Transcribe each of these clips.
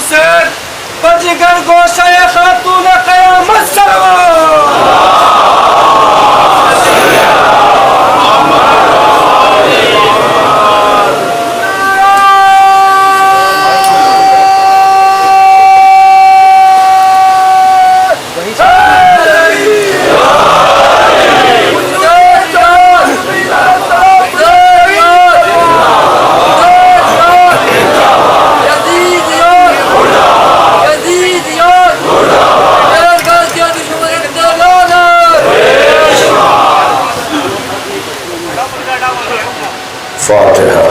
حسین بجگر گوشہ خاتون قیامت فاتحہ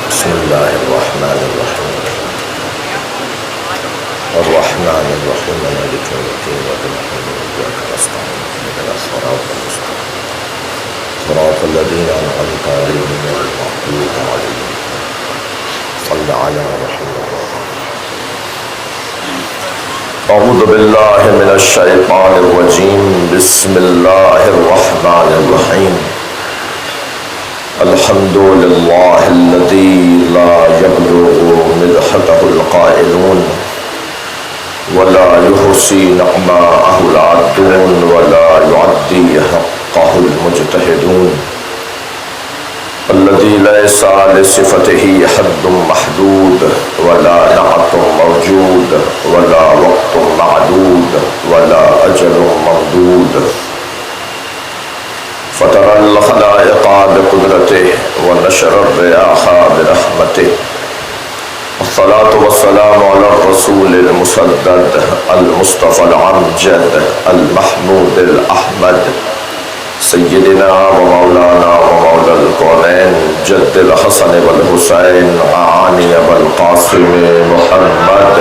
بسم اللہ الرحمن الرحیم الرحمن الرحیم مالک یوم الدین وإياك نستعين اهدنا الصراط المستقيم صراط الذين أنعمت عليهم غير المغضوب عليهم صل على محمد. اعوذ باللہ من الشیطان الرجیم بسم اللہ الرحمن الرحیم الحمد للہ الذی لا یبلغ مدحته القائلون ولا يحصي نعماءه العادون ولا يعدي حقه المجتهدون الذي ليس لصفته حد محدود ولا نعت موجود ولا وقت معدود ولا أجل ممدود فترى الخلائق بقدرته ونشر الرياح برحمته الصلاة والسلام على الرسول المسدد المصطفى العمجد المحمود الأحمد سيدنا ومولانا ومولى الكونين جد الحسن والحسين عاني والقاسم محمد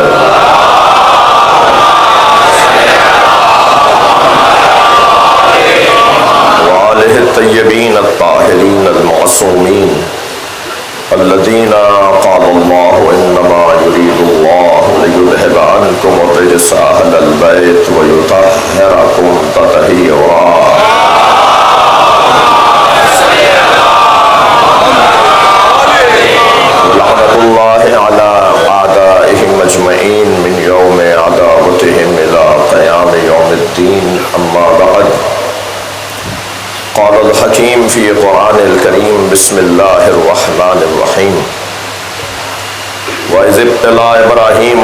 وآله الطيبين الطاهرين المعصومين الذين قال الله إنما يريد الله ليذهب عنكم الرجس أهل البيت ويطهركم تطهيرا. لعنة الله على أعدائهم أجمعين من يوم عداوتهم إلى قيام يوم الدين. أما بعد قال الحكيم في قرآن الكريم بسم الله الرحمن الرحيم وإذ ابتلى إبراهيم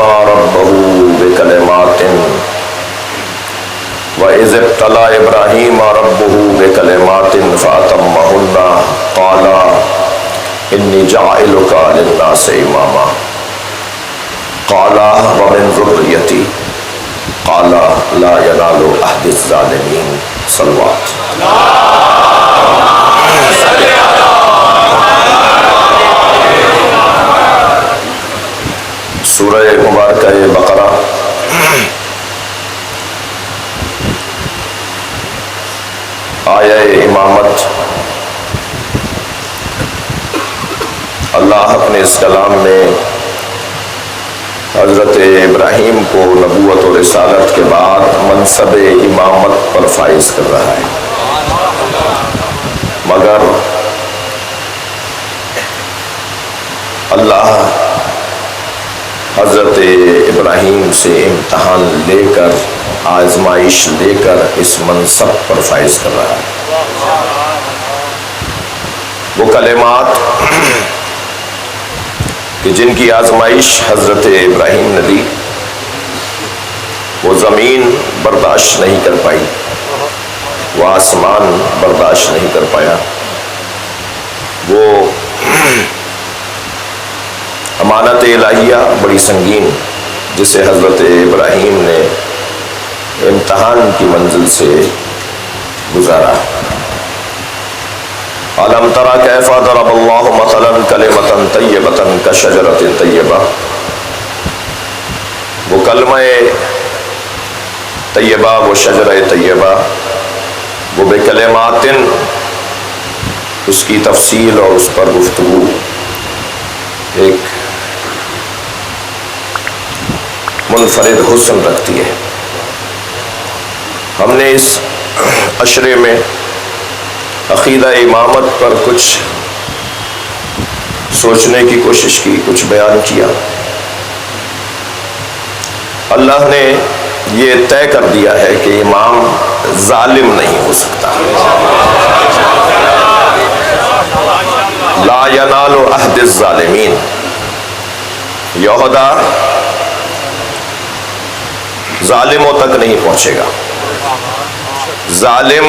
ربه بكلمات فأتمهن قال إني جاعلك للناس إماما قال ومن ذريتي قال لا ينال عهد الظالمين. صلوات. سورہ مبارکہ بقرہ آیہ امامت. اللہ اپنے اس کلام میں حضرت ابراہیم کو نبوت و رسالت کے بعد منصب امامت پر فائز کر رہا ہے، مگر اللہ حضرت ابراہیم سے امتحان لے کر، آزمائش لے کر اس منصب پر فائز کر رہا ہے. وہ کلمات کہ جن کی آزمائش حضرت ابراہیم نے دی، وہ زمین برداشت نہیں کر پائی، وہ آسمان برداشت نہیں کر پایا، وہ امانت الہیہ بڑی سنگین جسے حضرت ابراہیم نے امتحان کی منزل سے گزارا. أَلَمْ تَرَ كَيْفَ ضَرَبَ اللَّهُ مَثَلًا كَلِمَةً طَيِّبَةً كَشَجَرَةٍ طَيِّبَةٍ. وہ کلمہ طیبہ، وہ شجرہ طیبہ، وہ بکلمات، اس کی تفصیل اور اس پر گفتگو ایک منفرد حسن رکھتی ہے. ہم نے اس عشرے میں عقیدہ امامت پر کچھ سوچنے کی کوشش کی، کچھ بیان کیا. اللہ نے یہ طے کر دیا ہے کہ امام ظالم نہیں ہو سکتا. لا ینال عہد الظالمین. یہودا ظالموں تک نہیں پہنچے گا. ظالم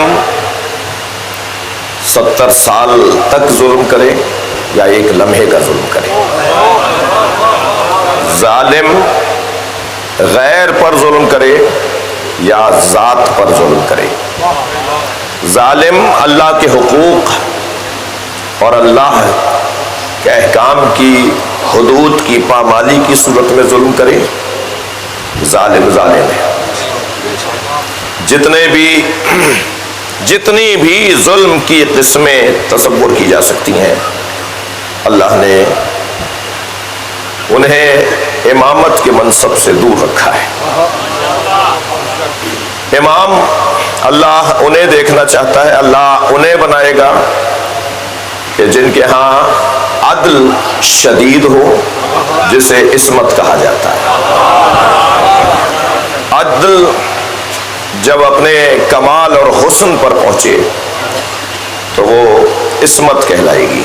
70 سال تک ظلم کرے یا ایک لمحے کا ظلم کرے. ظالم غیر پر ظلم کرے یا ذات پر ظلم کرے. ظالم اللہ کے حقوق اور اللہ کے احکام کی حدود کی پامالی کی صورت میں ظلم کرے. ظالم ظالم ہے. جتنی بھی ظلم کی قسمیں تصور کی جا سکتی ہیں اللہ نے انہیں امامت کے منصب سے دور رکھا ہے. امام اللہ انہیں دیکھنا چاہتا ہے. اللہ انہیں بنائے گا کہ جن کے ہاں عدل شدید ہو جسے عصمت کہا جاتا ہے. عدل جب اپنے کمال اور حسن پر پہنچے تو وہ عصمت کہلائے گی.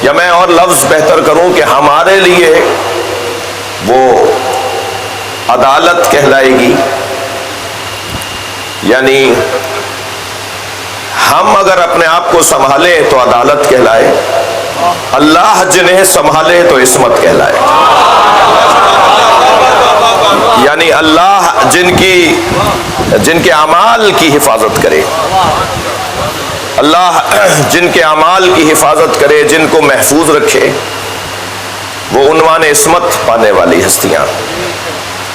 یا میں اور لفظ بہتر کروں کہ ہمارے لیے وہ عدالت کہلائے گی. یعنی ہم اگر اپنے آپ کو سنبھالیں تو عدالت کہلائے, اللہ جنہیں سنبھالے تو عصمت کہلائے. یعنی اللہ جن کے اعمال کی حفاظت کرے, اللہ جن کے اعمال کی حفاظت کرے, جن کو محفوظ رکھے, وہ عنوان عصمت پانے والی ہستیاں.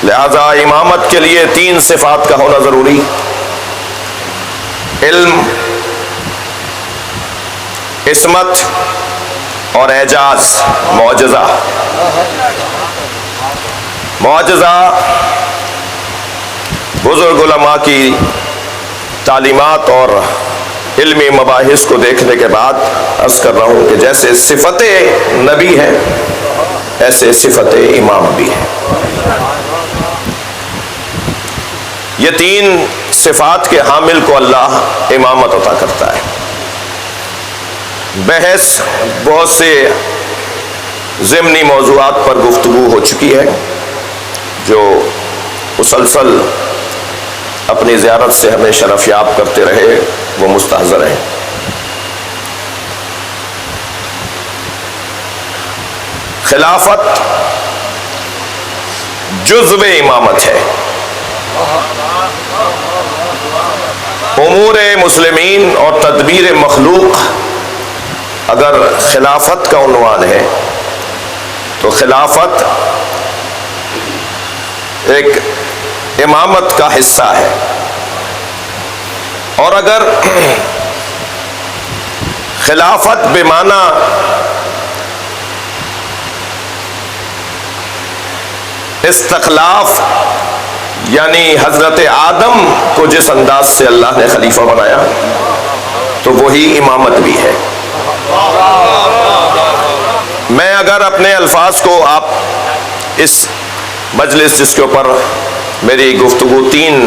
لہذا امامت کے لیے 3 صفات کا ہونا ضروری: علم, عصمت اور اعجاز, معجزہ. معجزہ بزرگ علماء کی تعلیمات اور علمی مباحث کو دیکھنے کے بعد عرض کر رہا ہوں کہ جیسے صفت نبی ہے ایسے صفت امام بھی ہے. یہ 3 صفات کے حامل کو اللہ امامت عطا کرتا ہے. بحث بہت سے ضمنی موضوعات پر گفتگو ہو چکی ہے جو مسلسل اپنی زیارت سے ہمیں شرف یاب کرتے رہے وہ مستحضر ہیں. خلافت جزو امامت ہے. امور مسلمین اور تدبیر مخلوق اگر خلافت کا عنوان ہے تو خلافت ایک امامت کا حصہ ہے. اور اگر خلافت بمعنی استخلاف یعنی حضرت آدم کو جس انداز سے اللہ نے خلیفہ بنایا تو وہی امامت بھی ہے. میں اگر اپنے الفاظ کو آپ اس مجلس جس کے اوپر میری گفتگو 3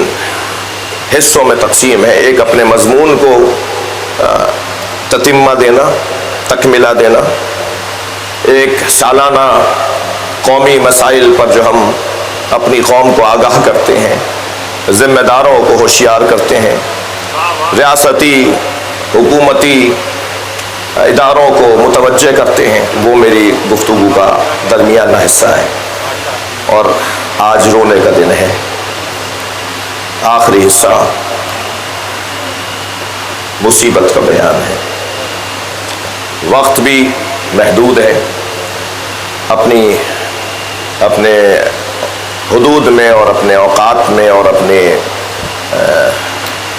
حصوں میں تقسیم ہے, ایک اپنے مضمون کو تتمہ دینا, تکملہ دینا, ایک سالانہ قومی مسائل پر جو ہم اپنی قوم کو آگاہ کرتے ہیں, ذمہ داروں کو ہوشیار کرتے ہیں, ریاستی حکومتی اداروں کو متوجہ کرتے ہیں, وہ میری گفتگو کا درمیانہ حصہ ہے. اور آج رونے کا دن ہے, آخری حصہ مصیبت کا بیان ہے. وقت بھی محدود ہے, اپنے حدود میں اور اپنے اوقات میں اور اپنے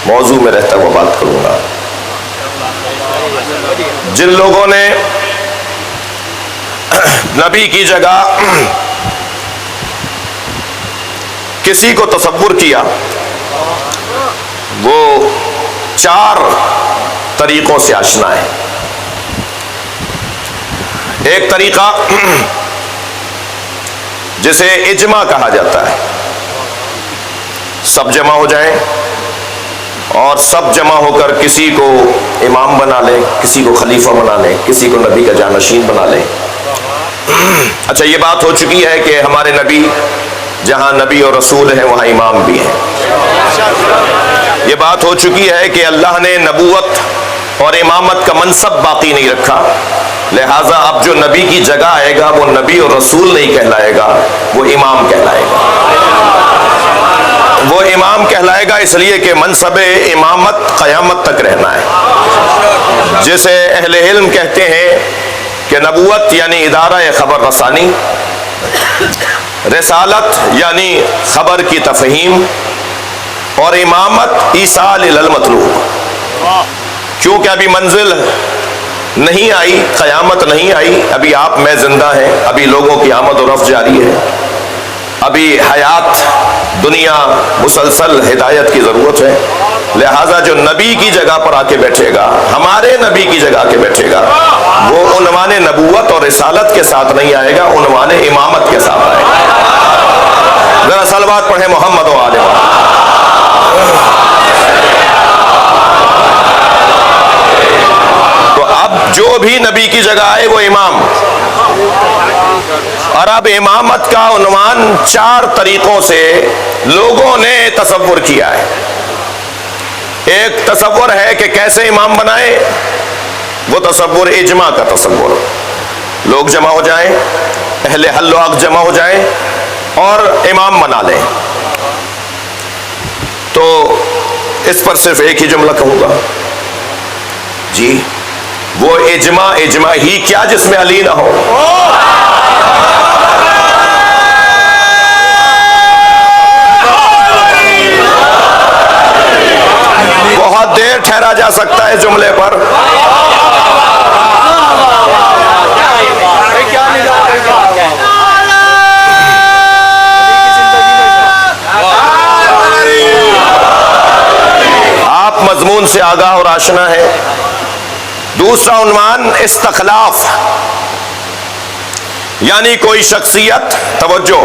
موضوع میں رہتا ہوا بات کروں گا. جن لوگوں نے نبی کی جگہ کسی کو تصور کیا وہ 4 طریقوں سے آشنا ہے. ایک طریقہ جسے اجماع کہا جاتا ہے, سب جمع ہو جائیں اور سب جمع ہو کر کسی کو امام بنا لیں، کسی کو خلیفہ بنا لیں، کسی کو نبی کا جانشین بنا لیں۔ اچھا، یہ بات ہو چکی ہے کہ ہمارے نبی جہاں نبی اور رسول ہیں وہاں امام بھی ہیں۔ یہ بات ہو چکی ہے کہ اللہ نے نبوت اور امامت کا منصب باقی نہیں رکھا، لہٰذا اب جو نبی کی جگہ آئے گا وہ نبی اور رسول نہیں کہلائے گا، وہ امام کہلائے گا۔ وہ امام کہلائے گا اس لیے کہ منصب امامت قیامت تک رہنا ہے۔ جسے اہل علم کہتے ہیں کہ نبوت یعنی ادارہ خبر رسانی، رسالت یعنی خبر کی تفہیم، اور امامت ایصال الی المطلوب۔ کیونکہ ابھی منزل نہیں آئی، قیامت نہیں آئی، ابھی آپ میں زندہ ہیں، ابھی لوگوں کی آمد و رفت جاری ہے، ابھی حیات دنیا مسلسل ہدایت کی ضرورت ہے، لہٰذا جو نبی کی جگہ پر آ کے بیٹھے گا، ہمارے نبی کی جگہ آ کے بیٹھے گا، وہ عنوان نبوت اور رسالت کے ساتھ نہیں آئے گا، عنوان امامت کے ساتھ آئے گا۔ ذرا صلوات پڑھیں محمد و آل محمد۔ تو اب جو بھی نبی کی جگہ آئے وہ امام، اور اب امامت کا عنوان 4 طریقوں سے لوگوں نے تصور کیا ہے۔ ایک تصور ہے کہ کیسے امام بنائے، وہ تصور اجماع کا تصور، لوگ جمع ہو جائیں، اہل حل و عقد جمع ہو جائیں اور امام بنا لیں۔ تو اس پر صرف ایک ہی جملہ کہوں گا، جی وہ اجماع ہی کیا جس میں علی نہ ہو۔ بہت دیر ٹھہرا جا سکتا ہے جملے پر۔ آپ مضمون سے آگاہ اور آشنا ہے۔ دوسرا عنوان استخلاف، یعنی کوئی شخصیت، توجہ،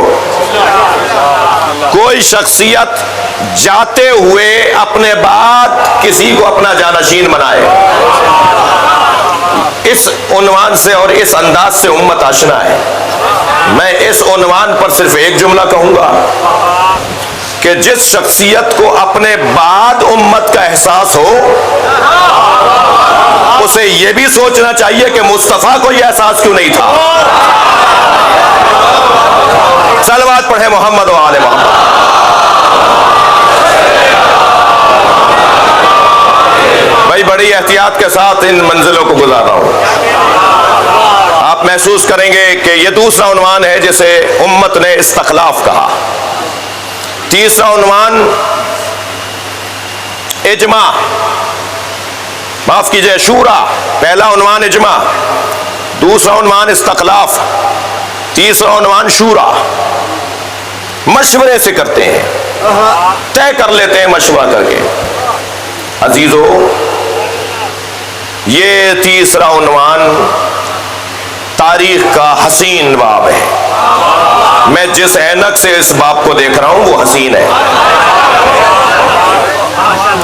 کوئی شخصیت جاتے ہوئے اپنے بعد کسی کو اپنا جانشین بنائے۔ اس عنوان سے اور اس انداز سے امت آشنا ہے۔ میں اس عنوان پر صرف ایک جملہ کہوں گا کہ جس شخصیت کو اپنے بعد امت کا احساس ہو، اسے یہ بھی سوچنا چاہیے کہ مصطفیٰ کو یہ احساس کیوں نہیں تھا۔ صلوات پڑھیں محمد و آل محمد۔ بھائی بڑی احتیاط کے ساتھ ان منزلوں کو گزار رہا ہوں۔ آپ محسوس کریں گے کہ یہ دوسرا عنوان ہے جسے امت نے استخلاف کہا۔ تیسرا عنوان اجماع، معاف کیجئے شورا۔ پہلا عنوان اجماع، دوسرا عنوان استخلاف، تیسرا عنوان شورا۔ مشورے سے کرتے ہیں، طے کر لیتے ہیں مشورہ کر کے۔ عزیزو، یہ تیسرا عنوان تاریخ کا حسین باب ہے۔ میں جس اینک سے اس باب کو دیکھ رہا ہوں وہ حسین ہے،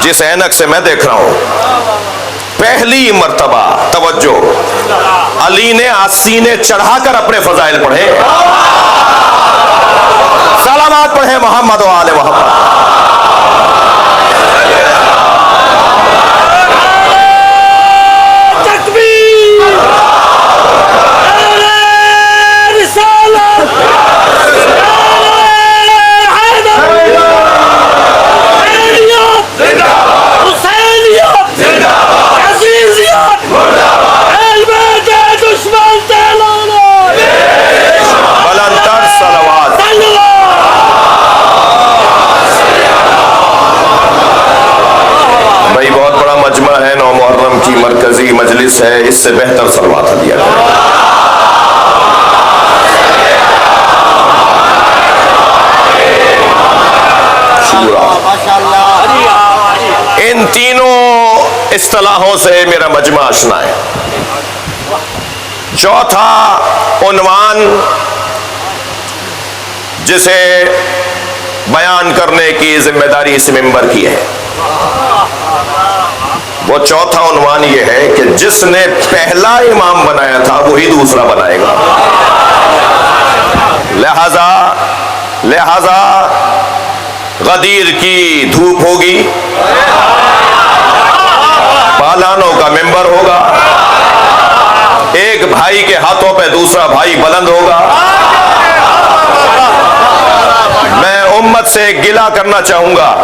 جس اینک سے میں دیکھ رہا ہوں۔ پہلی مرتبہ، توجہ، علی نے آسینے چڑھا کر اپنے فضائل پڑھے۔ سلامات پڑھیں محمد و آل محمد۔ مرکزی مجلس ہے، اس سے بہتر صلوات دیا جائے۔ ان تینوں اصطلاحوں سے میرا مجمع آشنا ہے۔ چوتھا عنوان جسے بیان کرنے کی ذمہ داری اس ممبر کی ہے۔ وہ چوتھا عنوان یہ ہے کہ جس نے پہلا امام بنایا تھا وہی دوسرا بنائے گا۔ لہذا غدیر کی دھوپ ہوگی، پالانوں کا ممبر ہوگا، ایک بھائی کے ہاتھوں پہ دوسرا بھائی بلند ہوگا۔ میں امت سے گلہ کرنا چاہوں گا،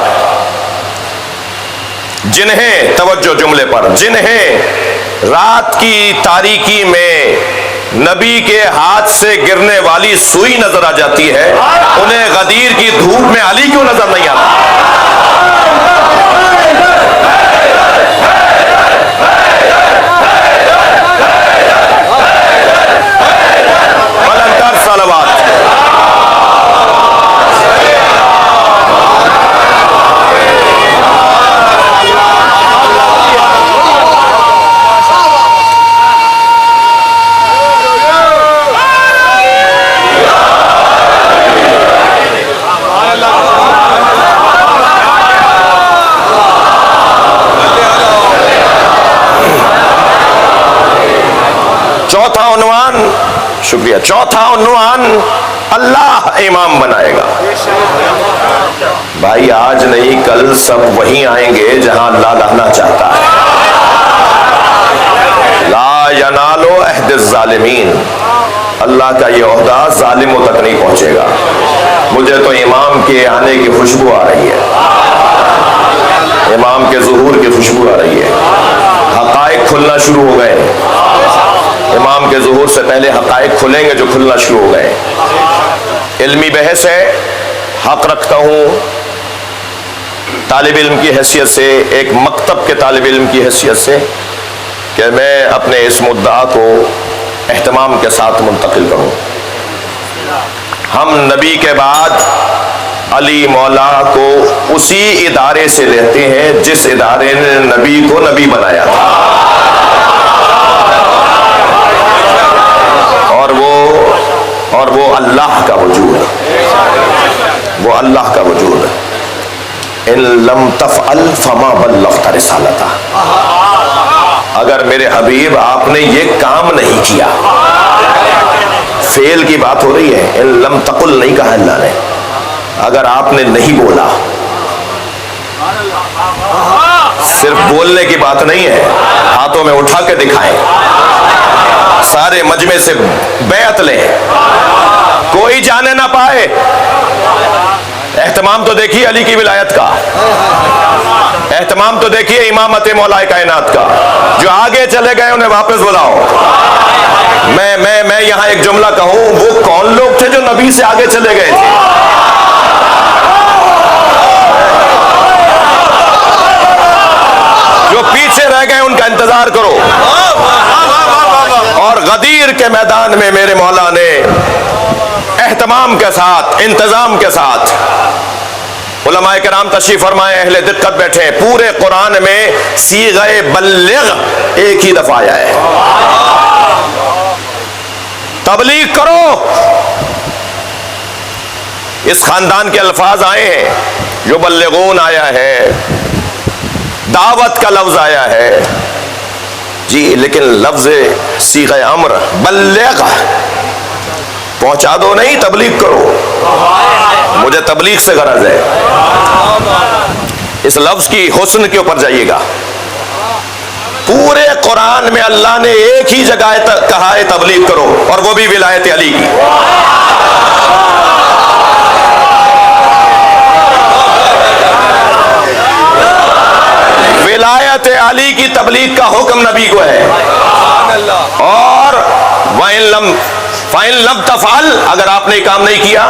جنہیں توجہ جملے پر، جنہیں رات کی تاریکی میں نبی کے ہاتھ سے گرنے والی سوئی نظر آ جاتی ہے، انہیں غدیر کی دھوپ میں علی کیوں نظر نہیں آتا؟ بلندتر صلوات۔ چوتھا عنوان، شکریہ، چوتھا عنوان اللہ امام بنائے گا۔ بھائی آج نہیں کل سب وہیں آئیں گے جہاں اللہ لانا چاہتا ہے۔ لا ینالو عہد الظالمین، اللہ کا یہ عہدہ ظالموں تک نہیں پہنچے گا۔ مجھے تو امام کے آنے کی خوشبو آ رہی ہے، امام کے ظہور کی خوشبو آ رہی ہے، حقائق کھلنا شروع ہو گئے۔ امام کے ظہور سے پہلے حقائق کھلیں گے جو کھلنا شروع ہو گئے۔ علمی بحث ہے، حق رکھتا ہوں طالب علم کی حیثیت سے، ایک مکتب کے طالب علم کی حیثیت سے، کہ میں اپنے اس مدعا کو اہتمام کے ساتھ منتقل کروں۔ ہم نبی کے بعد علی مولا کو اسی ادارے سے لیتے ہیں جس ادارے نے نبی کو نبی بنایا تھا، اور وہ اللہ کا وجود ہے، وہ اللہ کا وجود ہے۔ ان لم تفعل فما بلغت رسالتہ، اگر میرے حبیب آپ نے یہ کام نہیں کیا، فعل کی بات ہو رہی ہے، ان لم تقل نہیں کہا اللہ نے، اگر آپ نے نہیں بولا، صرف بولنے کی بات نہیں ہے، ہاتھوں میں اٹھا کے دکھائیں، سارے مجمع سے بیعت لیں، کوئی جانے نہ پائے۔ اہتمام تو دیکھیے علی کی ولایت کا، اہتمام تو دیکھیے امامت مولا کائنات کا، جو آگے چلے گئے انہیں واپس بلاؤ۔ میں یہاں ایک جملہ کہوں، وہ کون لوگ تھے جو نبی سے آگے چلے گئے تھے؟ جو پیچھے رہ گئے ان کا انتظار کرو۔ اور غدیر کے میدان میں میرے مولا نے اہتمام کے ساتھ، انتظام کے ساتھ، علماء کرام تشریف فرمائے، اہل دقت بیٹھے، پورے قرآن میں صیغہ بلغ ایک ہی دفعہ آیا ہے، تبلیغ کرو۔ اس خاندان کے الفاظ آئے ہیں، یبلغون آیا ہے، دعوت کا لفظ آیا ہے جی، لیکن لفظ صیغہ امر بلغ، پہنچا دو نہیں، تبلیغ کرو۔ مجھے تبلیغ سے غرض ہے۔ اس لفظ کی حسن کے اوپر جائیے گا، پورے قرآن میں اللہ نے ایک ہی جگہ کہا ہے تبلیغ کرو، اور وہ بھی ولایت علی کی۔ ولایت علی کی تبلیغ کا حکم نبی کو ہے۔ اور فَإِن لَمْ تَفْعَلْ، اگر آپ نے کام نہیں کیا،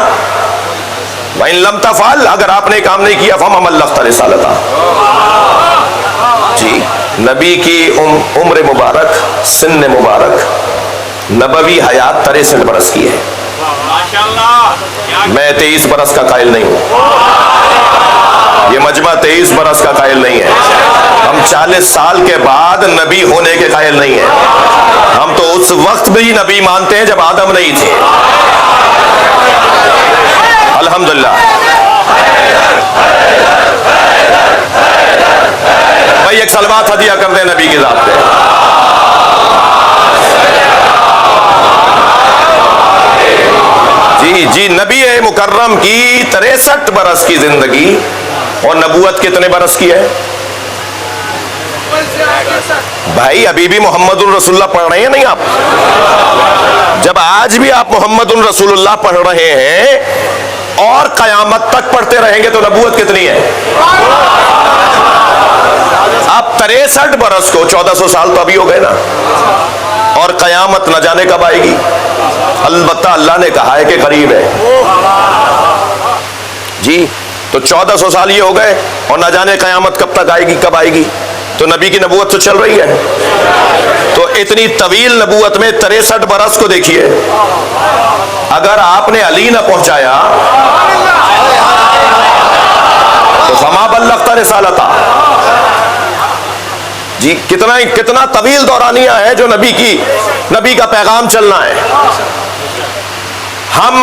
وَإِن لَمْ تَفْعَلْ، اگر آپ نے کام نہیں کیا، فَمَا بَلَّغْتَ رِسَالَتَهُ۔ جی، نبی کی عمر مبارک، سن مبارک، نبوی حیات 63 برس کی ہے، میں 23 برس کا قائل نہیں ہوں، یہ مجمع 23 برس کا قائل نہیں ہے، ہم 40 سال کے بعد نبی ہونے کے قائل نہیں ہیں، ہم تو اس وقت بھی نبی مانتے ہیں جب آدم نہیں تھے۔ الحمدللہ بھائی ایک صلوات ہدیہ کر دیں نبی کی ذات پہ. جی نبی مکرم کی 63 برس کی زندگی اور نبوت کتنے برس کی ہے بھائی؟ ابھی بھی محمد الرسول اللہ پڑھ رہے ہیں نہیں آپ؟ جب آج بھی آپ محمد الرسول اللہ پڑھ رہے ہیں اور قیامت تک پڑھتے رہیں گے تو نبوت کتنی ہے؟ اب 63 برس کو 1400 سال تو ابھی ہو گئے نا، اور قیامت نہ جانے کب آئے گی. البتہ اللہ نے کہا ہے کہ قریب ہے. جی تو 1400 سال یہ ہو گئے اور نہ جانے قیامت کب تک آئے گی، کب آئے گی. تو نبی کی نبوت تو چل رہی ہے. تو اتنی طویل نبوت میں 63 برس کو دیکھیے، اگر آپ نے علی نہ پہنچایا تو فما بلغت رسالتہ. جی کتنا طویل دورانیہ ہے جو نبی کا پیغام چلنا ہے. ہم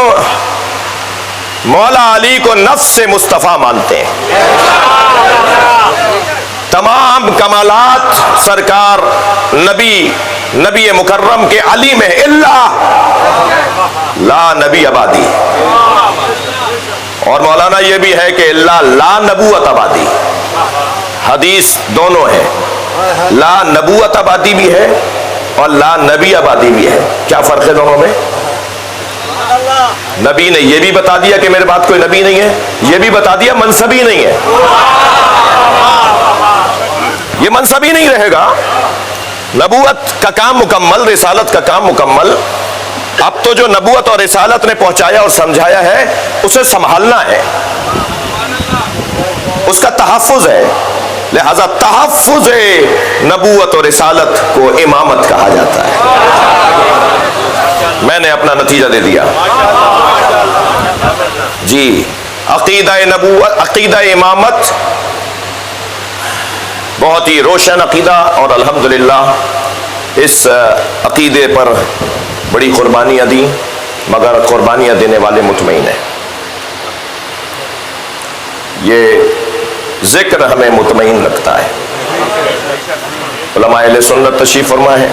مولا علی کو نفس مصطفیٰ مانتے ہیں. تمام کمالات سرکار نبی مکرم کے علی میں الا لا نبی آبادی. اور مولانا یہ بھی ہے کہ الا لا نبوت آبادی. حدیث دونوں ہے، لا نبوت آبادی بھی ہے اور لا نبی آبادی بھی ہے. کیا فرق ہے دونوں میں؟ نبی نے یہ بھی بتا دیا کہ میرے بعد کوئی نبی نہیں ہے، یہ بھی بتا دیا منصبی نہیں ہے. یہ منصبی نہیں رہے گا. نبوت کا کام مکمل، رسالت کا کام مکمل. اب تو جو نبوت اور رسالت نے پہنچایا اور سمجھایا ہے اسے سنبھالنا ہے، اس کا تحفظ ہے. لہذا تحفظ نبوت اور رسالت کو امامت کہا جاتا ہے. میں نے اپنا نتیجہ دے دیا. جی عقیدہ نبوت، عقیدہ امامت بہت ہی روشن عقیدہ، اور الحمدللہ اس عقیدے پر بڑی قربانیاں دی، مگر قربانیاں دینے والے مطمئن ہیں. یہ ذکر ہمیں مطمئن لگتا ہے. علماء اہل سنت تشریف فرما ہے،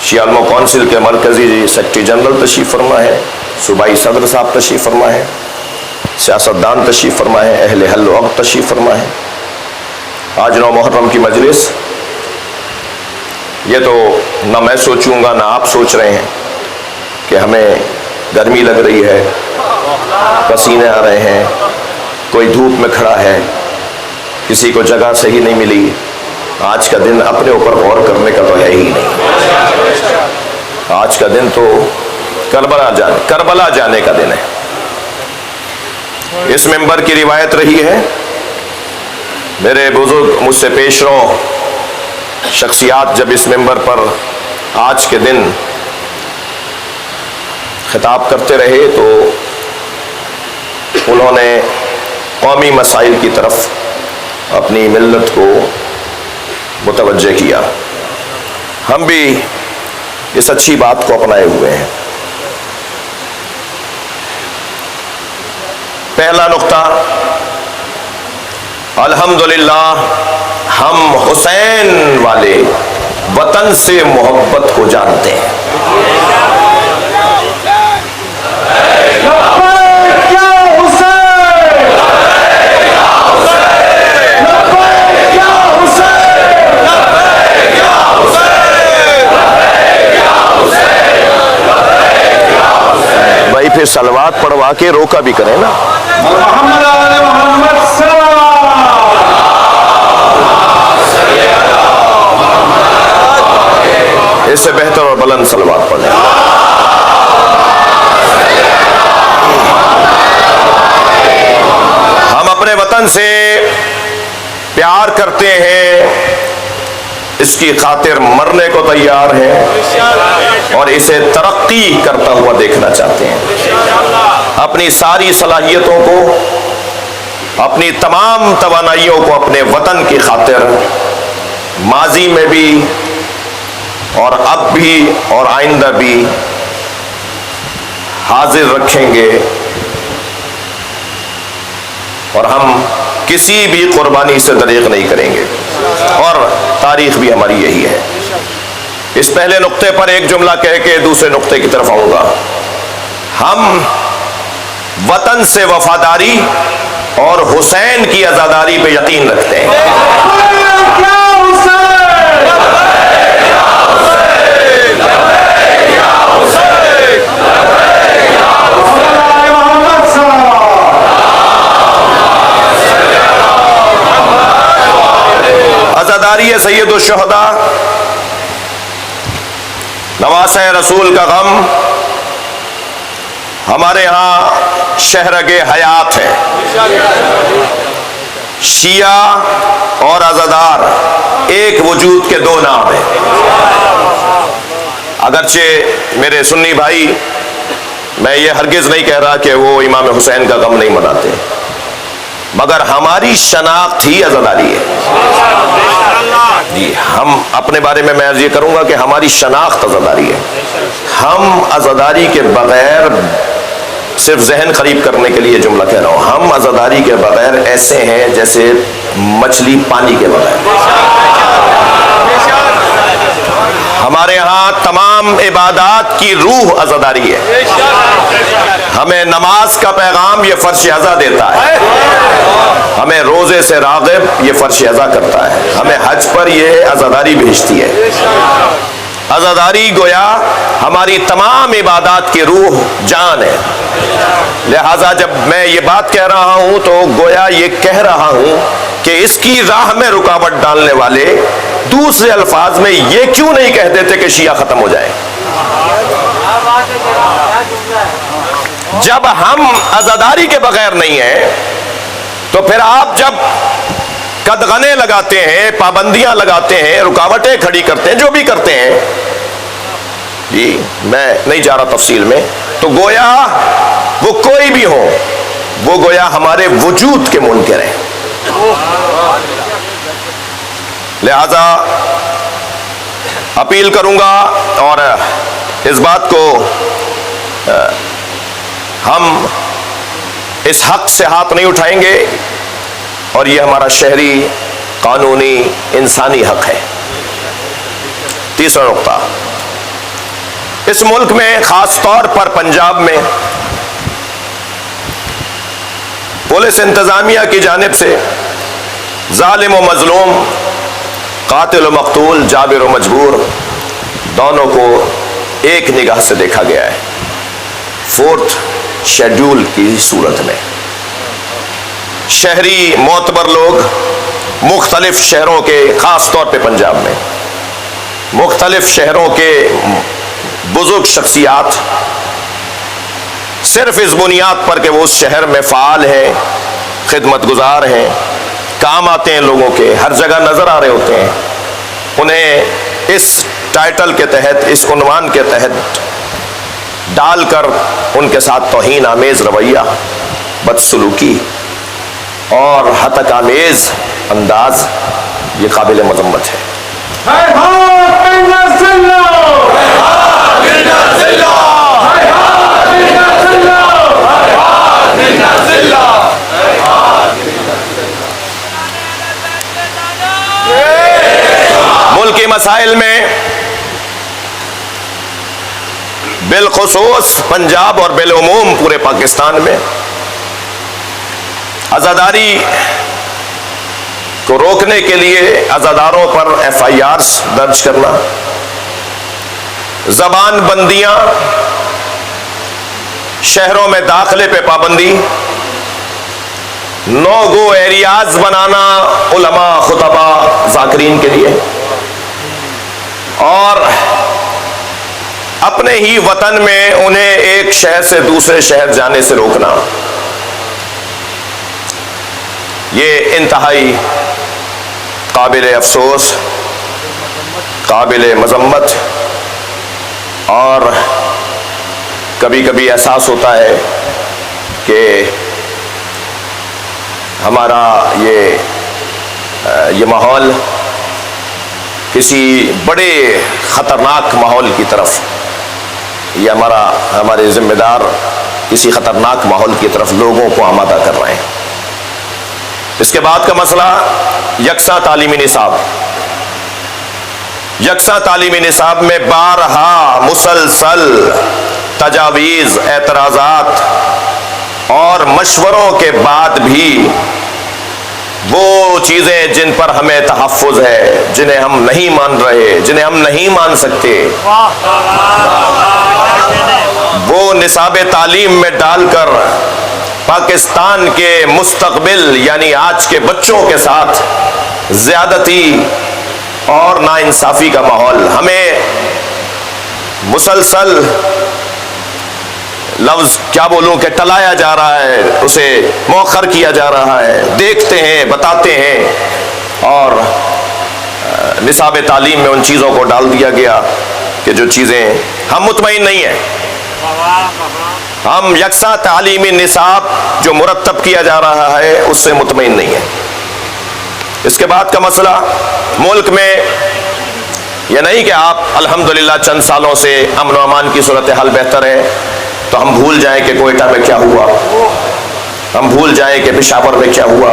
شیعہ علماء کونسل کے مرکزی سیکرٹری جنرل تشریف فرما ہے، صوبائی صدر صاحب تشریف فرما ہے، سیاستدان تشریف فرما ہے، اہل حل و عقد تشریف فرما ہے. آج 9 محرم کی مجلس، یہ تو نہ میں سوچوں گا نہ آپ سوچ رہے ہیں کہ ہمیں گرمی لگ رہی ہے، پسینے آ رہے ہیں، کوئی دھوپ میں کھڑا ہے، کسی کو جگہ صحیح نہیں ملی. آج کا دن اپنے اوپر غور کرنے کا تو ہے ہی نہیں. آج کا دن تو کربلا جانے کا دن ہے. اس ممبر کی روایت رہی ہے، میرے بزرگ مجھ سے پیش رو شخصیات جب اس ممبر پر آج کے دن خطاب کرتے رہے تو انہوں نے قومی مسائل کی طرف اپنی ملت کو متوجہ کیا. ہم بھی اس اچھی بات کو اپنائے ہوئے ہیں. پہلا نقطہ، الحمدللہ ہم حسین والے وطن سے محبت کو جانتے ہیں. بھائی پھر صلوات پڑھوا کے روکا بھی کریں نا. محمد آل محمد اس سے بہتر اور بلند صلوات پڑھیں. ہم اپنے وطن سے پیار کرتے ہیں، اس کی خاطر مرنے کو تیار ہیں اور اسے ترقی کرتا ہوا دیکھنا چاہتے ہیں. اپنی ساری صلاحیتوں کو، اپنی تمام توانائیوں کو اپنے وطن کی خاطر ماضی میں بھی اور اب بھی اور آئندہ بھی حاضر رکھیں گے. اور ہم کسی بھی قربانی سے دریغ نہیں کریں گے، اور تاریخ بھی ہماری یہی ہے۔ اس پہلے نقطے پر ایک جملہ کہہ کے دوسرے نقطے کی طرف آؤں گا۔ ہم وطن سے وفاداری اور حسین کی عزاداری پہ یقین رکھتے ہیں۔ عزاداری ہے سید الشہداء، نواسہ رسول کا غم ہمارے ہاں شہرگ حیات ہے۔ شیعہ اور عزادار ایک وجود کے دو نام ہیں۔ اگرچہ میرے سنی بھائی، میں یہ ہرگز نہیں کہہ رہا کہ وہ امام حسین کا غم نہیں مناتے، مگر ہماری شناخت ہی عزاداری ہے۔ جی، ہم اپنے بارے میں یہ کروں گا کہ ہماری شناخت عزاداری ہے۔ ہم عزاداری کے بغیر، صرف ذہن قریب کرنے کے لیے جملہ کہہ رہا ہوں، ہم عزاداری کے بغیر ایسے ہیں جیسے مچھلی پانی کے بغیر۔ ہمارے ہاں تمام عبادات کی روح عزاداری ہے۔ ہمیں نماز کا پیغام یہ فرش ازا دیتا ہے، ہمیں روزے سے راغب یہ فرش ازا کرتا ہے، ہمیں حج پر یہ عزاداری بھیجتی ہے۔ عزاداری گویا ہماری تمام عبادات کی روح جان ہے۔ لہٰذا جب میں یہ بات کہہ رہا ہوں تو گویا یہ کہہ رہا ہوں کہ اس کی راہ میں رکاوٹ ڈالنے والے دوسرے الفاظ میں یہ کیوں نہیں کہہ دیتے کہ شیعہ ختم ہو جائے۔ جب ہم عزاداری کے بغیر نہیں ہیں تو پھر آپ جب قدغنے لگاتے ہیں، پابندیاں لگاتے ہیں، رکاوٹیں کھڑی کرتے ہیں، جو بھی کرتے ہیں، جی میں نہیں جا رہا تفصیل میں، تو گویا وہ کوئی بھی ہو، وہ گویا ہمارے وجود کے منکر ہیں۔ لہذا اپیل کروں گا اور اس بات کو ہم اس حق سے ہاتھ نہیں اٹھائیں گے، اور یہ ہمارا شہری قانونی انسانی حق ہے۔ تیسرا نقطہ، اس ملک میں خاص طور پر پنجاب میں پولیس انتظامیہ کی جانب سے ظالم و مظلوم، قاتل و مقتول، جابر و مجبور دونوں کو ایک نگاہ سے دیکھا گیا ہے، 4th شیڈول کی صورت میں۔ شہری معتبر لوگ مختلف شہروں کے، خاص طور پہ پنجاب میں مختلف شہروں کے بزرگ شخصیات صرف اس بنیاد پر کہ وہ اس شہر میں فعال ہیں، خدمت گزار ہیں، کام آتے ہیں، لوگوں کے ہر جگہ نظر آ رہے ہوتے ہیں، انہیں اس ٹائٹل کے تحت، اس عنوان کے تحت ڈال کر ان کے ساتھ توہین آمیز رویہ، بدسلوکی اور ہتک آمیز انداز یہ قابل مذمت ہے۔ ملک کے مسائل میں بالخصوص پنجاب اور بالعموم پورے پاکستان میں عزاداری کو روکنے کے لیے عزاداروں پر FIRs درج کرنا، زبان بندیاں، شہروں میں داخلے پہ پابندی، نو گو ایریاز بنانا علماء، خطباء، ذاکرین کے لیے، اور اپنے ہی وطن میں انہیں ایک شہر سے دوسرے شہر جانے سے روکنا، یہ انتہائی قابل افسوس، قابل مذمت، اور کبھی کبھی احساس ہوتا ہے کہ ہمارا یہ ماحول کسی بڑے خطرناک ماحول کی طرف، یہ ہمارے ذمہ دار کسی خطرناک ماحول کی طرف لوگوں کو آمادہ کر رہے ہیں۔ اس کے بعد کا مسئلہ یکساں تعلیمی نصاب. یکساں تعلیمی نصاب میں بارہا مسلسل تجاویز، اعتراضات اور مشوروں کے بعد بھی وہ چیزیں جن پر ہمیں تحفظ ہے، جنہیں ہم نہیں مان رہے، جنہیں ہم نہیں مان سکتے، وہ نصاب تعلیم میں ڈال کر پاکستان کے مستقبل یعنی آج کے بچوں کے ساتھ زیادتی اور ناانصافی کا ماحول. ہمیں مسلسل لفظ کیا بولوں کہ ٹلایا جا رہا ہے، اسے مؤخر کیا جا رہا ہے. دیکھتے ہیں، بتاتے ہیں، اور نصاب تعلیم میں ان چیزوں کو ڈال دیا گیا کہ جو چیزیں ہم مطمئن نہیں ہیں. ہم یکساں تعلیمی نصاب جو مرتب کیا جا رہا ہے اس سے مطمئن نہیں ہے. اس کے بعد کا مسئلہ ملک میں یہ نہیں کہ آپ الحمدللہ چند سالوں سے امن و امان کی صورتحال بہتر ہے تو ہم بھول جائیں کہ کوئٹہ میں کیا ہوا، ہم بھول جائیں کہ پشاور میں کیا ہوا،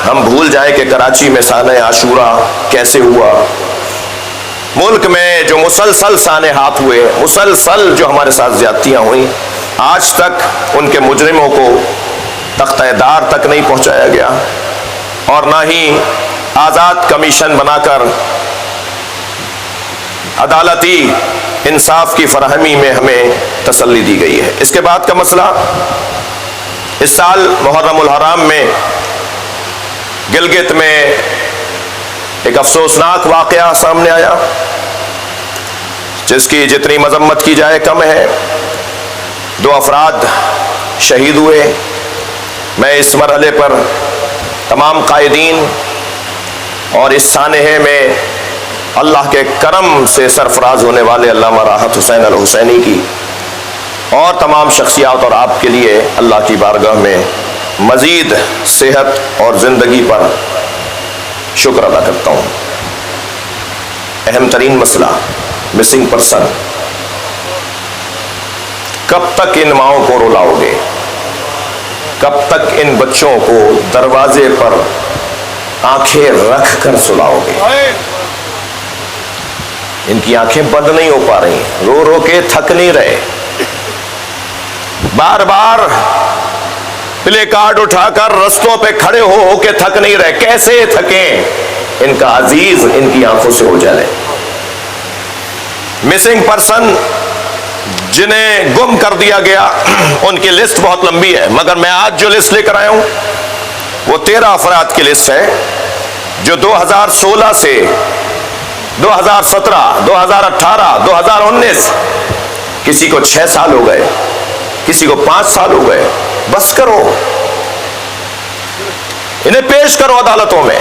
ہم بھول جائیں کہ کراچی میں سانحہ عاشورہ کیسے ہوا. ملک میں جو مسلسل سانحات ہوئے، مسلسل جو ہمارے ساتھ زیادتیاں ہوئیں، آج تک ان کے مجرموں کو تختہ دار تک نہیں پہنچایا گیا، اور نہ ہی آزاد کمیشن بنا کر عدالتی انصاف کی فراہمی میں ہمیں تسلی دی گئی ہے. اس کے بعد کا مسئلہ اس سال محرم الحرام میں گلگت میں ایک افسوسناک واقعہ سامنے آیا جس کی جتنی مذمت کی جائے کم ہے. 2 افراد شہید ہوئے. میں اس مرحلے پر تمام قائدین اور اس سانحے میں اللہ کے کرم سے سرفراز ہونے والے علامہ راحت حسین الحسینی کی اور تمام شخصیات اور آپ کے لیے اللہ کی بارگاہ میں مزید صحت اور زندگی پر شکر ادا کرتا ہوں. اہم ترین مسئلہ مسنگ پرسن. کب تک ان ماؤں کو رلاؤ گے؟ کب تک ان بچوں کو دروازے پر آنکھیں رکھ کر سلاؤ گے؟ ان کی آنکھیں بند نہیں ہو پا رہی، رو رو کے تھک نہیں رہے، بار بار پلے کارڈ اٹھا کر رستوں پہ کھڑے ہو کے تھک نہیں رہے. کیسے تھکیں؟ ان کا عزیز ان کی آنکھوں سے اجلے. مسنگ پرسن جنہیں گم کر دیا گیا ان کی لسٹ بہت لمبی ہے، مگر میں آج جو لسٹ لے کر آیا ہوں وہ 13 افراد کی لسٹ ہے جو 2016 سے 2017 2018 2019 کسی کو 6 سال ہو گئے، کسی کو 5 سال ہو گئے. بس کرو، انہیں پیش کرو عدالتوں میں.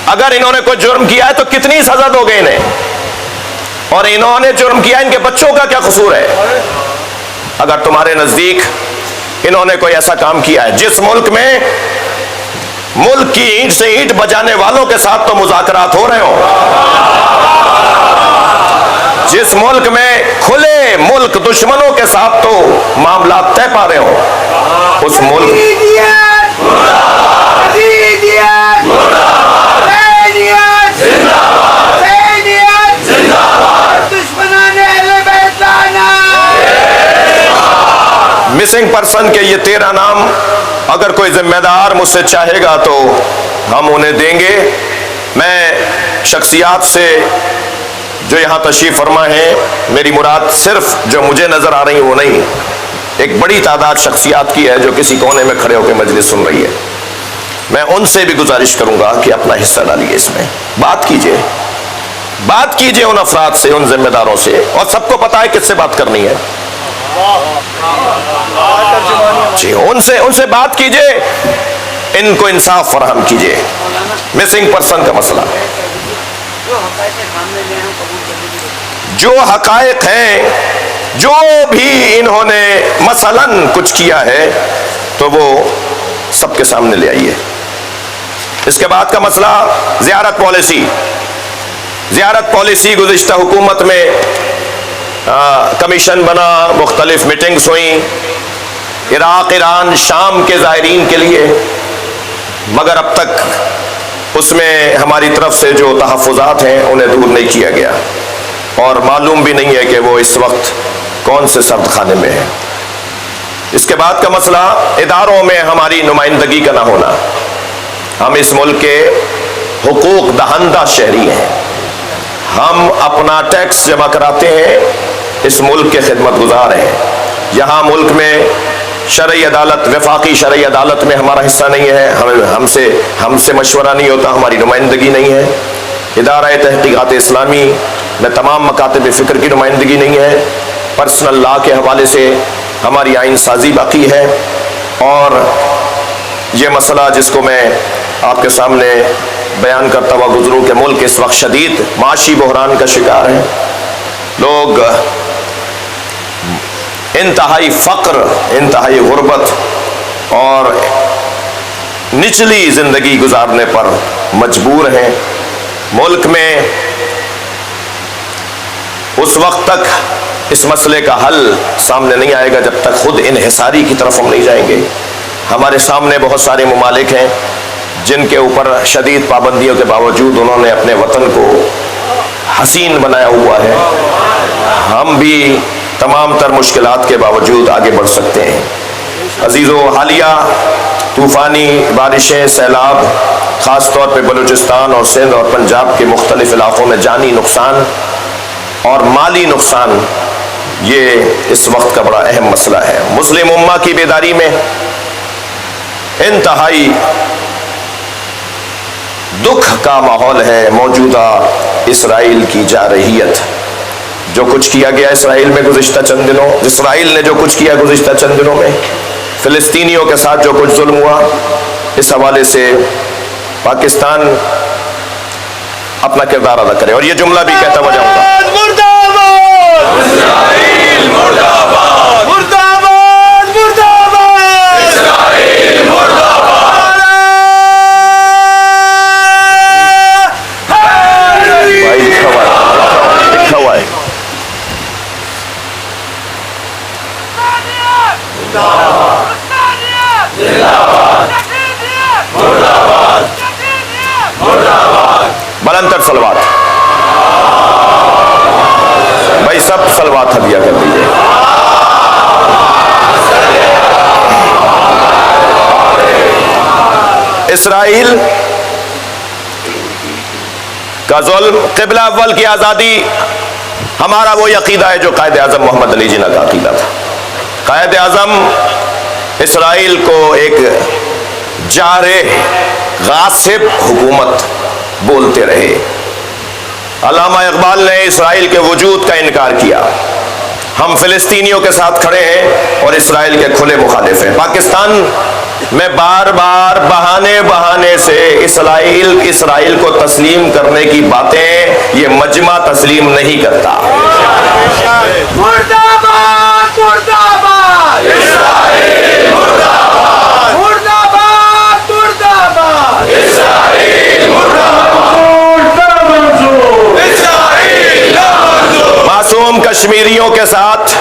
اگر انہوں نے کوئی جرم کیا ہے تو کتنی سزا دو گے انہیں؟ اور انہوں نے جرم کیا، ان کے بچوں کا کیا قصور ہے؟ اگر تمہارے نزدیک انہوں نے کوئی ایسا کام کیا ہے جس ملک میں ملک کی اینٹ سے اینٹ بجانے والوں کے ساتھ تو مذاکرات ہو رہے ہوں، جس ملک میں کھلے ملک دشمنوں کے ساتھ تو معاملات طے پا رہے ہوں، اس ملک مسنگ پرسن کے یہ 13 نام اگر کوئی ذمہ دار مجھ سے چاہے گا تو ہم انہیں دیں گے. میں شخصیات سے جو یہاں تشریف فرما ہے، میری مراد صرف جو مجھے نظر آ رہی وہ نہیں، ایک بڑی تعداد شخصیات کی ہے جو کسی کونے میں کھڑے ہو کے مجلس سن رہی ہے. میں ان سے بھی گزارش کروں گا کہ اپنا حصہ ڈالیے، اس میں بات کیجئے ان افراد سے، ان ذمہ داروں سے، اور سب کو پتا ہے کس سے بات کرنی ہے. جی ان سے بات کیجئے، ان کو انصاف فراہم کیجئے. مسنگ پرسن کا مسئلہ، جو حقائق ہیں، جو بھی انہوں نے مثلاً کچھ کیا ہے تو وہ سب کے سامنے لے آئیے. اس کے بعد کا مسئلہ زیارت پالیسی. گزشتہ حکومت میں کمیشن بنا، مختلف میٹنگز ہوئیں، عراق، ایران، شام کے زائرین کے لیے، مگر اب تک اس میں ہماری طرف سے جو تحفظات ہیں انہیں دور نہیں کیا گیا، اور معلوم بھی نہیں ہے کہ وہ اس وقت کون سے سرد خانے میں ہے۔ اس کے بعد کا مسئلہ اداروں میں ہماری نمائندگی کا نہ ہونا۔ ہم اس ملک کے حقوق دہندہ شہری ہیں، ہم اپنا ٹیکس جمع کراتے ہیں، اس ملک کے خدمت گزار ہیں۔ یہاں ملک میں شرعی عدالت، وفاقی شرعی عدالت میں ہمارا حصہ نہیں ہے، ہم سے مشورہ نہیں ہوتا، ہماری نمائندگی نہیں ہے۔ ادارہ تحقیقات اسلامی میں تمام مکاتب فکر کی نمائندگی نہیں ہے۔ پرسنل لا کے حوالے سے ہماری آئین سازی باقی ہے، اور یہ مسئلہ جس کو میں آپ کے سامنے بیان کرتا ہوا گزروں کہ ملک اس وقت شدید معاشی بحران کا شکار ہے، لوگ انتہائی فقر، انتہائی غربت اور نچلی زندگی گزارنے پر مجبور ہیں۔ ملک میں اس وقت تک اس مسئلے کا حل سامنے نہیں آئے گا جب تک خود انحصاری کی طرف ہم نہیں جائیں گے۔ ہمارے سامنے بہت سارے ممالک ہیں جن کے اوپر شدید پابندیوں کے باوجود انہوں نے اپنے وطن کو حسین بنایا ہوا ہے۔ ہم بھی تمام تر مشکلات کے باوجود آگے بڑھ سکتے ہیں۔ عزیزو، حالیہ طوفانی بارشیں، سیلاب، خاص طور پہ بلوچستان اور سندھ اور پنجاب کے مختلف علاقوں میں جانی نقصان اور مالی نقصان، یہ اس وقت کا بڑا اہم مسئلہ ہے۔ مسلم امہ کی بیداری میں انتہائی دکھ کا ماحول ہے۔ موجودہ اسرائیل کی جارحیت، جو کچھ کیا گیا اسرائیل میں گزشتہ چند دنوں، اسرائیل نے جو کچھ کیا گزشتہ چند دنوں میں، فلسطینیوں کے ساتھ جو کچھ ظلم ہوا، اس حوالے سے پاکستان اپنا کردار ادا کرے۔ اور یہ جملہ بھی کہتا ہوا جاؤں گا، اسرائیل مرد آباد، مرد آباد، مرد آباد، اسرائیل مرد آباد۔ بھائی لکھا ہوا ہے۔ بلند تر صلوات، بھائی سب صلوات ہدیہ کر دیجئے۔ اسرائیل کا ظلم، قبلہ اول کی آزادی، ہمارا وہی عقیدہ ہے جو قائد اعظم محمد علی جناح کا عقیدہ تھا۔ قائد اعظم اسرائیل کو ایک جارح، غاصب حکومت بولتے رہے۔ علامہ اقبال نے اسرائیل کے وجود کا انکار کیا۔ ہم فلسطینیوں کے ساتھ کھڑے ہیں اور اسرائیل کے کھلے مخالف ہیں۔ پاکستان میں بار بار بہانے سے اسرائیل کو تسلیم کرنے کی باتیں یہ مجمع تسلیم نہیں کرتا۔ مرد آباد، مرد آباد، اسرائیل مرد آباد، مرد آباد، مرد آباد، اسرائیل مرد آباد، اسرائیل منظور۔ معصوم کشمیریوں کے ساتھ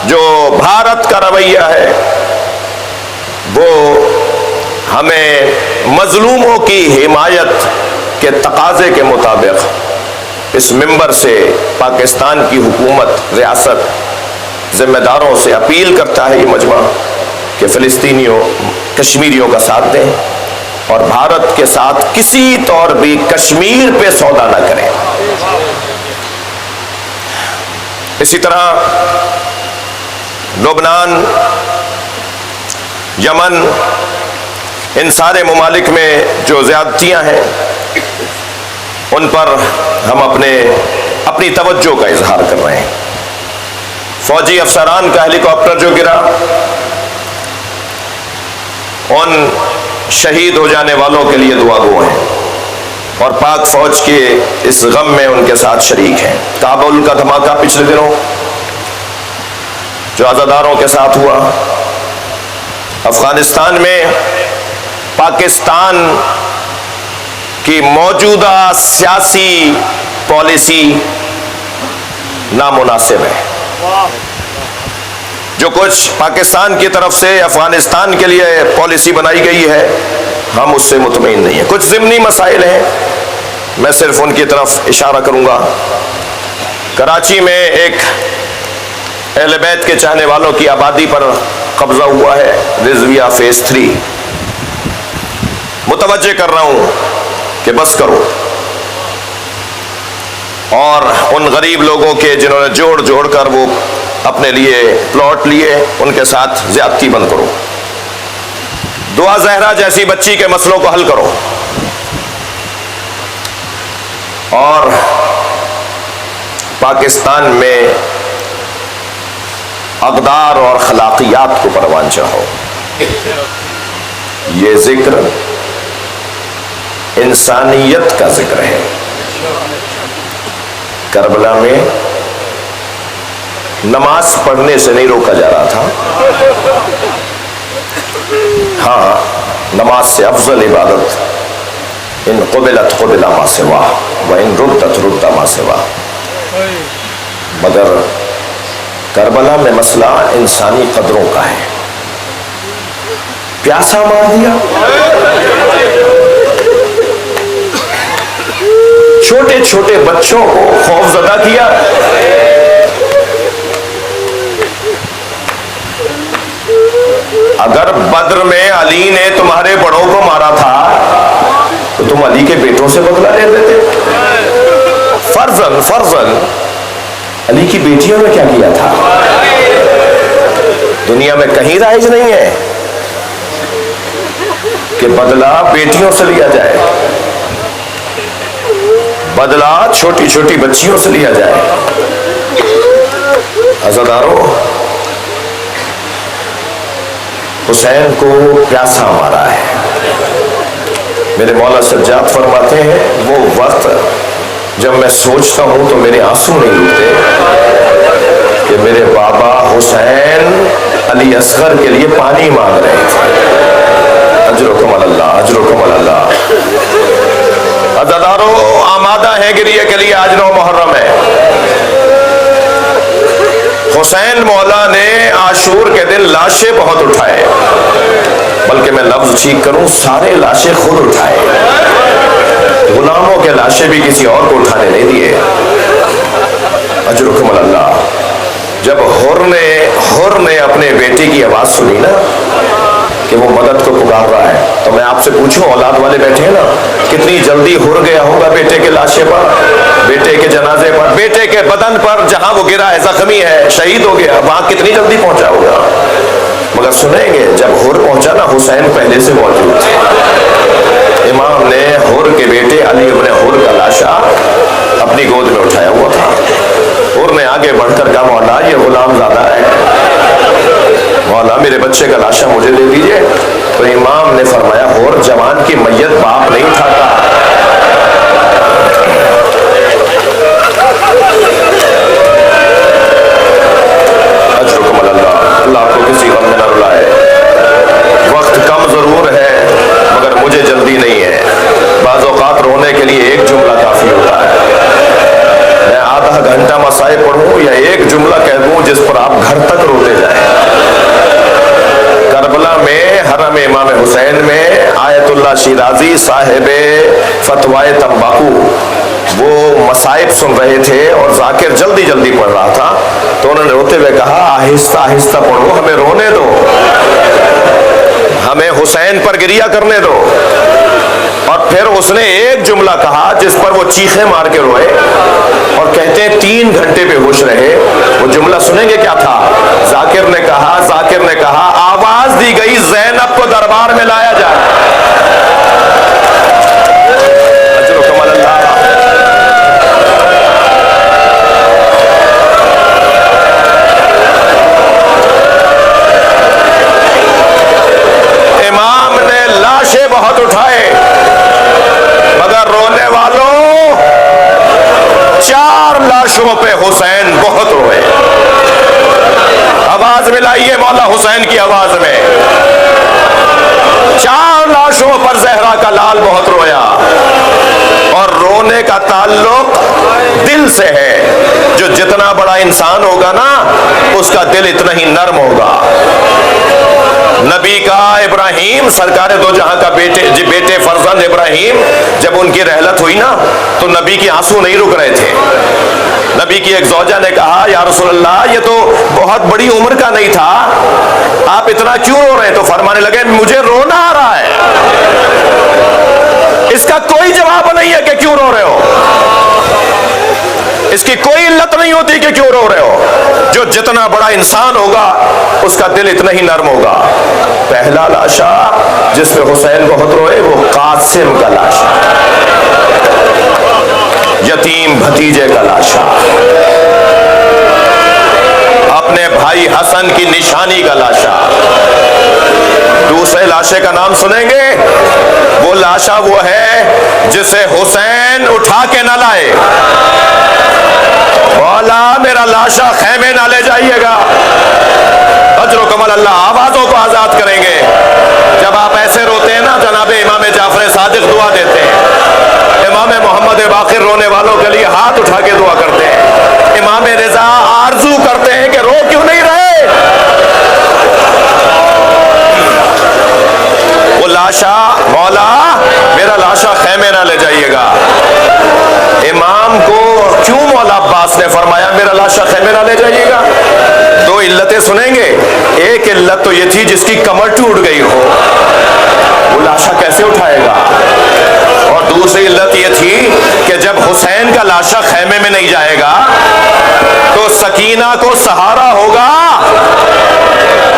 جو بھارت کا رویہ ہے وہ ہمیں مظلوموں کی حمایت کے تقاضے کے مطابق اس منبر سے پاکستان کی حکومت، ریاست، ذمہ داروں سے اپیل کرتا ہے یہ مجمع کہ فلسطینیوں، کشمیریوں کا ساتھ دیں اور بھارت کے ساتھ کسی طور بھی کشمیر پہ سودا نہ کریں۔ اسی طرح لبنان، یمن، ان سارے ممالک میں جو زیادتیاں ہیں ان پر ہم اپنی توجہ کا اظہار کر رہے ہیں۔ فوجی افسران کا ہیلی کاپٹر جو گرا، ان شہید ہو جانے والوں کے لیے دعا گو ہیں اور پاک فوج کے اس غم میں ان کے ساتھ شریک ہیں۔ کابل کا دھماکہ پچھلے دنوں جو عزاداروں کے ساتھ ہوا، افغانستان میں پاکستان کی موجودہ سیاسی پالیسی نامناسب ہے۔ جو کچھ پاکستان کی طرف سے افغانستان کے لیے پالیسی بنائی گئی ہے ہم اس سے مطمئن نہیں ہیں. کچھ ضمنی مسائل ہیں, میں صرف ان کی طرف اشارہ کروں گا. کراچی میں ایک اہل بیت کے چاہنے والوں کی آبادی پر قبضہ ہوا ہے, رضویہ فیز 3. متوجہ کر رہا ہوں کہ بس کرو, اور ان غریب لوگوں کے جنہوں نے جوڑ جوڑ کر وہ اپنے لیے پلاٹ لیے ان کے ساتھ زیادتی بند کرو. دعا زہرا جیسی بچی کے مسئلوں کو حل کرو, اور پاکستان میں اقدار اور خلاقیات کو پروان چاہو. یہ ذکر انسانیت کا ذکر ہے. کربلا میں نماز پڑھنے سے نہیں روکا جا رہا تھا. ہاں, نماز سے افضل عبادت ان قبلت قبل ما سوا وان ردت رد ما سوا. مگر کربلا میں مسئلہ انسانی قدروں کا ہے. پیاسا مار دیا, چھوٹے چھوٹے بچوں کو خوف زدہ کیا. اگر بدر میں علی نے تمہارے بڑوں کو مارا تھا تو تم علی کے بیٹوں سے بدلہ لے لیتے. فرضاً علی کی بیٹیوں نے کیا کیا تھا؟ دنیا میں کہیں رائج نہیں ہے کہ بدلہ بیٹیوں سے لیا جائے, بدلہ چھوٹی چھوٹی بچیوں سے لیا جائے. عزادارو, حسین کو پیاسا مارا ہے. میرے مولا سجاد فرماتے ہیں وہ وقت جب میں سوچتا ہوں تو میرے آنسو نہیں رکتے کہ میرے بابا حسین علی اصغر کے لیے پانی مانگ رہے تھے. اجرکم اللہ, اجرکم اللہ. عزادارو, آمادہ ہے گریہ کے لیے, آج 9 محرم ہے. حسین مولا نے عاشور کے دن لاشیں بہت اٹھائے, بلکہ میں لفظ ٹھیک کروں سارے لاشیں خود اٹھائے. غلاموں کے لاشیں بھی کسی اور کو اٹھانے نہیں دیے. اجرکم اللہ. جب حر نے اپنے بیٹے کی آواز سنی نا کہ وہ مدد کو پکار رہا ہے, تو میں آپ سے پوچھوں, اولاد والے بیٹھے ہیں نا, کتنی جلدی حر گیا ہوگا بیٹے کے لاشے پر, بیٹے کے جنازے پر, بیٹے کے بدن پر جہاں وہ گرا ہے, زخمی ہے, شہید ہو گیا, وہاں کتنی جلدی پہنچا ہوگا. مگر سنیں گے جب حر پہنچا نا, حسین پہلے سے موجود تھے. امام نے حر کے بیٹے علی ابن حر کا لاشا اپنی گود میں اٹھایا ہوا تھا. حر نے آگے بڑھ کر کہا, مولا یہ غلام زادہ ہے, مولا میرے بچے کا لاشا مجھے دے دیجئے. تو امام نے فرمایا, حر جوان کی میت باپ نہیں اٹھاتا. اجرکم اللہ. اللہ آپ کو کسی غم میں نہ رلائے. وقت کم ضرور ہے مگر مجھے جلدی نہیں ہے. بعض اوقات رونے کے لیے ایک جملہ کافی ہوتا ہے. میں آدھا گھنٹہ مسائل پڑھوں یا ایک جملہ کہہ دوں جس پر آپ گھر تک روتے جائیں. کربلا میں حرم امام حسین میں آیت اللہ شیرازی صاحب فتوائے تمباکو وہ مصائب سن رہے تھے اور ذاکر جلدی جلدی پڑھ رہا تھا, تو انہوں نے روتے ہوئے کہا, آہستہ آہستہ پڑھو, ہمیں رونے دو, ہمیں حسین پر گریہ کرنے دو. اور پھر اس نے ایک جملہ کہا جس پر وہ چیخیں مار کے روئے, اور کہتے ہیں 3 گھنٹے بے ہوش رہے. وہ جملہ سنیں گے کیا تھا؟ ذاکر نے کہا, آواز دی گئی زینب کو دربار میں لایا جائے. اجرکم اللہ. امام نے لاشیں بہت اٹھائے مگر رونے والوں 4 لاشوں پہ حسین بہت روئے. آواز ملائیے مولا حسین کی آواز میں. 4 لاشوں پر زہرا کا لال بہت رویا, اور رونے کا تعلق دل سے ہے. جو جتنا جتنا بڑا انسان ہوگا نا اس کا دل اتنا ہی نرم ہوگا. نبی کا ابراہیم سرکار دو جہاں کا بیٹے فرزند ابراہیم جب ان کی رحلت ہوئی نا تو نبی کی آنسو نہیں رک رہے تھے. نبی کی ایک زوجہ نے کہا یا رسول اللہ یہ تو بہت بڑی عمر کا نہیں تھا, آپ اتنا کیوں رو رہے ہیں؟ تو فرمانے لگے مجھے رونا آ رہا ہے. اس کا کوئی جواب نہیں ہے کہ کیوں رو رہے ہو, اس کی کوئی علت نہیں ہوتی کہ کیوں رو رہے ہو. جو جتنا بڑا انسان ہوگا اس کا دل اتنا ہی نرم ہوگا. پہلا لاشا جس پہ حسین بہت روئے وہ قاسم کا لاشا, یتیم بھتیجے کا لاشا, اپنے بھائی حسن کی نشانی کا لاشا. دوسرے لاشے کا نام سنیں گے, وہ لاشا وہ ہے جسے حسین اٹھا کے نہ لائے. مولا میرا لاشا خیمے نہ لے جائیے گا. اجرکم اللہ, آوازوں کو آزاد کریں گے. جب آپ ایسے روتے ہیں نا جناب امام جعفر صادق دعا دیتے ہیں, امام محمد باقر رونے والوں کے لیے ہاتھ اٹھا کے دعا کرتے ہیں. امام رضا آرزو کرتے ہیں کہ رو کیوں نہیں رہے. وہ لاشا مولا میرا لاشا خیمے نہ لے جائیے گا. امام کو کیوں مولا عباس نے فرمایا میرا لاشا خیمے نہ لے جائیے گا؟ دو علتیں سنیں گے. ایک علت تو یہ تھی جس کی کمر ٹوٹ گئی ہو, وہ لاشا کیسے اٹھائے گا. اور دوسری علت یہ تھی کہ جب حسین کا لاشا خیمے میں نہیں جائے گا تو سکینہ کو سہارا ہوگا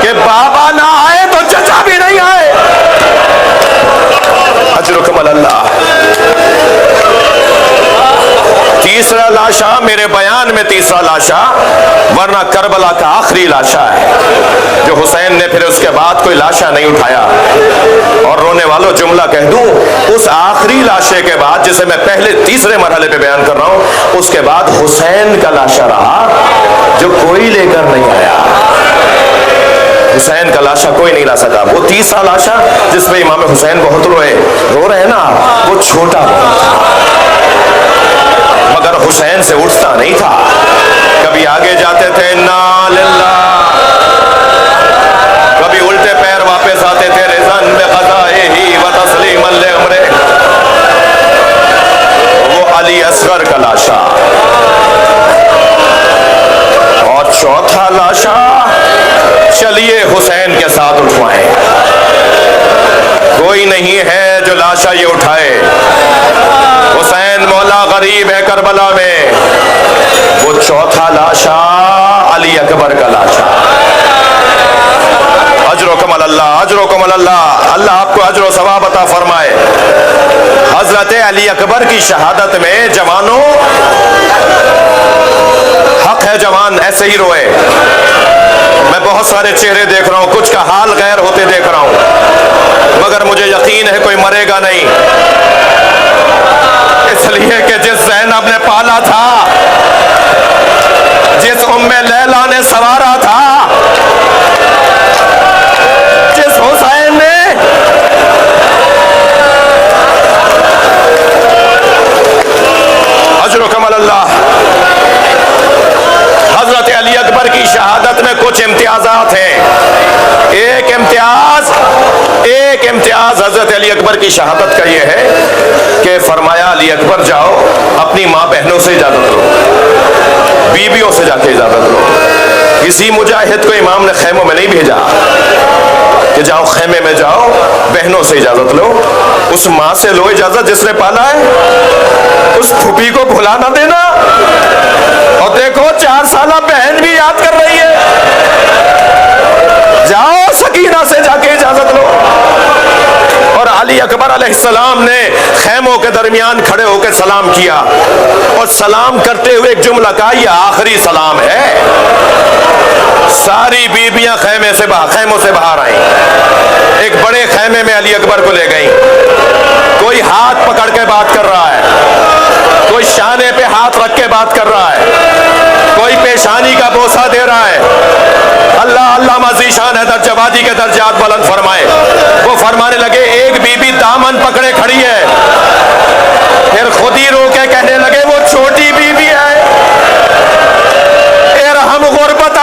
کہ بابا نہ آئے تو چچا بھی نہیں آئے. اجرکم اللہ. تیسرا لاشا میرے بیان میں تیسرا لاشا, ورنہ کربلا کا آخری لاشا ہے جو حسین نے پھر اس کے بعد کوئی لاشا نہیں اٹھایا. اور رونے والوں جملہ کہہ دوں, اس آخری لاشے کے بعد جسے میں پہلے تیسرے مرحلے پہ بیان کر رہا ہوں, اس کے بعد حسین کا لاشا رہا جو کوئی لے کر نہیں آیا. حسین کا لاشا کوئی نہیں لا سکا. وہ تیسرا لاشا جس میں امام حسین بہت رو رہے ہیں نا, وہ چھوٹا بہت تھا مگر حسین سے اٹھتا نہیں تھا. کبھی آگے جاتے تھے انا للہ, کبھی الٹے پیر واپس آتے تھے رضن بقضائہ و تسلیما لامرہ. وہ علی اصغر کا لاشا. اور چوتھا لاشا چلیے حسین کے ساتھ اٹھوائیں. کوئی نہیں ہے جو لاشا یہ اٹھائے. حسین مولا غریب ہے کربلا میں. وہ چوتھا لاشا علی اکبر کا لاشا. اجرکم اللہ, اجرکم اللہ, اللہ آپ کو اجر و ثواب عطا فرمائے. حضرت علی اکبر کی شہادت میں جوانوں, حق ہے جوان ایسے ہی روئے. میں بہت سارے چہرے دیکھ رہا ہوں, کچھ کا حال غیر ہوتے دیکھ رہا ہوں, مگر مجھے یقین ہے کوئی مرے گا نہیں. اس لیے کہ جس زینب نے پالا تھا, جس ام لیلا نے سوارا تھا, جس حسین نے اجرکم اللہ. حضرت علی اکبر کی شہادت میں کچھ امتیازات ہیں. ایک امتیاز حضرت علی اکبر کی شہادت کا یہ ہے کہ فرمایا علی اکبر جاؤ اپنی ماں بہنوں سے اجازت لو, بیویوں سے جا کے اجازت لو. کسی مجاہد کو امام نے خیموں میں نہیں بھیجا کہ جاؤ خیمے میں جاؤ, بہنوں سے اجازت لو. اس ماں سے لو اجازت جس نے پالا ہے, اس پھوپھی کو بھلا نہ دینا. اور دیکھو 4 سالہ بہن بھی یاد کر رہی ہے, جاؤ سکینہ سے جا کے اجازت لو. اور علی اکبر علیہ السلام نے خیموں کے درمیان کھڑے ہو کے سلام کیا, اور سلام کرتے ہوئے ایک جملہ کہا یہ آخری سلام ہے. ساری بیویاں خیموں سے باہر آئیں. ایک بڑے خیمے میں علی اکبر کو لے گئیں. کوئی ہاتھ پکڑ کے بات کر رہا ہے, کوئی شانے پہ ہاتھ رکھ کے بات کر رہا ہے, کوئی پیشانی کا بوسہ دے رہا ہے. اللہ علامہ ذیشان حیدر جوادی کے درجات بلند فرمائے. وہ فرمانے لگے ایک بی بی دامن پکڑے کھڑی ہے, پھر خود ہی رو کے کہنے لگے وہ چھوٹی بی بی ہے.